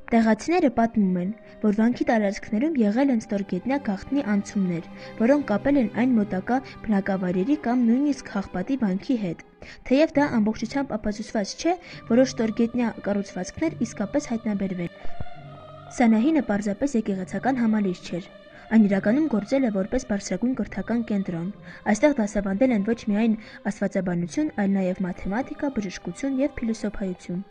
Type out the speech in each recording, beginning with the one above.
Տեղացիները պատմում են, որ վանքի տարածքներում եղել են ստորգետնյա գաղտնի անցումներ, որոնք կապել են այն մոտակա բնակավայրերի կամ նույնիսկ Հաղպատի վանքի հետ։ Թեև դա ամբողջությամբ ապացուցված չէ, որոշ ստորգետնյա կառուցվածքներ իսկապես հայտնաբերվել։ Սանահինը պարզապես եկեղեցական համալիր չէր։ Այն իրականում գործել է որպես բարձրագույն կրթական կենտրոն։ Այստեղ դասավանդել են ոչ միայն աստվածաբանություն, այլ նաև մաթեմատիկա, բժշկություն եւ փիլիսոփայություն։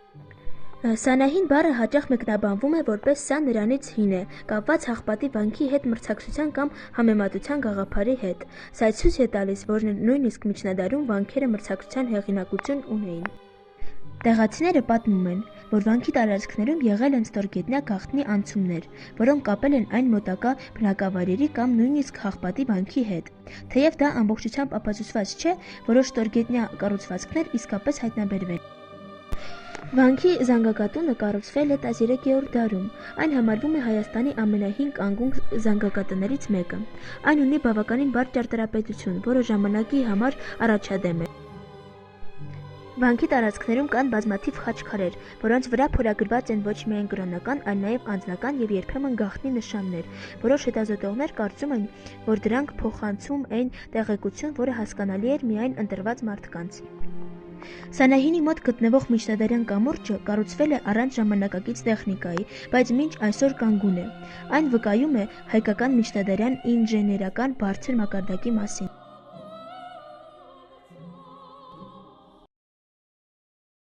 Սանահին բառը հաճախ մեկնաբանվում է որպես «սա նրանից հին է», կապված Հաղպատի վանքի հետ մրցակցության կամ համեմատության գաղափարի հետ։ Սա ցույց է տալիս, որ նույնիսկ միջնադարում վանքերը մրցակցության հեղինակություն ունեին։ Տեղացիները պատմում են, որ վանքի տարածքներում եղել են ստորգետնյա գաղտնի անցումներ, որոնք կապել են այն մոտակա բնակավայրերի կամ նույնիսկ Հաղպատի վանքի հետ։ Թեև դա ամբողջությամբ ապացուցված չէ, որոշ ստորգետնյա կառուցվածքներ իսկապես հայտնաբերվել։ Վանքի զանգակատունը կառուցվել է 13-րդ դարում։ Այն համարվում է Հայաստանի ամենահին կանգուն զանգակատներից մեկը։ Այն ունի բավականին բարդ ճարտարապետություն, որը ժամանակի համար առաջադեմ է։ Վանքի տարածքներում կան բազմաթիվ խաչքարեր, որոնց վրա փորագրված են ոչ միայն կրոնական, այլ նաև անձնական եւ երբեմն գաղտնի նշաններ։ Որոշ հետազոտողներ կարծում են, որ դրանք փոխանցում են տեղեկություն, որը հասկանալի էր միայն ընտրված մարդկանց։ Սանահինի մոտ գտնվող միջնադարյան կամուրջը կառուցվել է առանց ժամանակակից տեխնիկայի, բայց մինչ այսօր կանգուն է։ Այն վկայում է հայկական միջնադարյան ինժեներական բարձր մակարդակի մասին։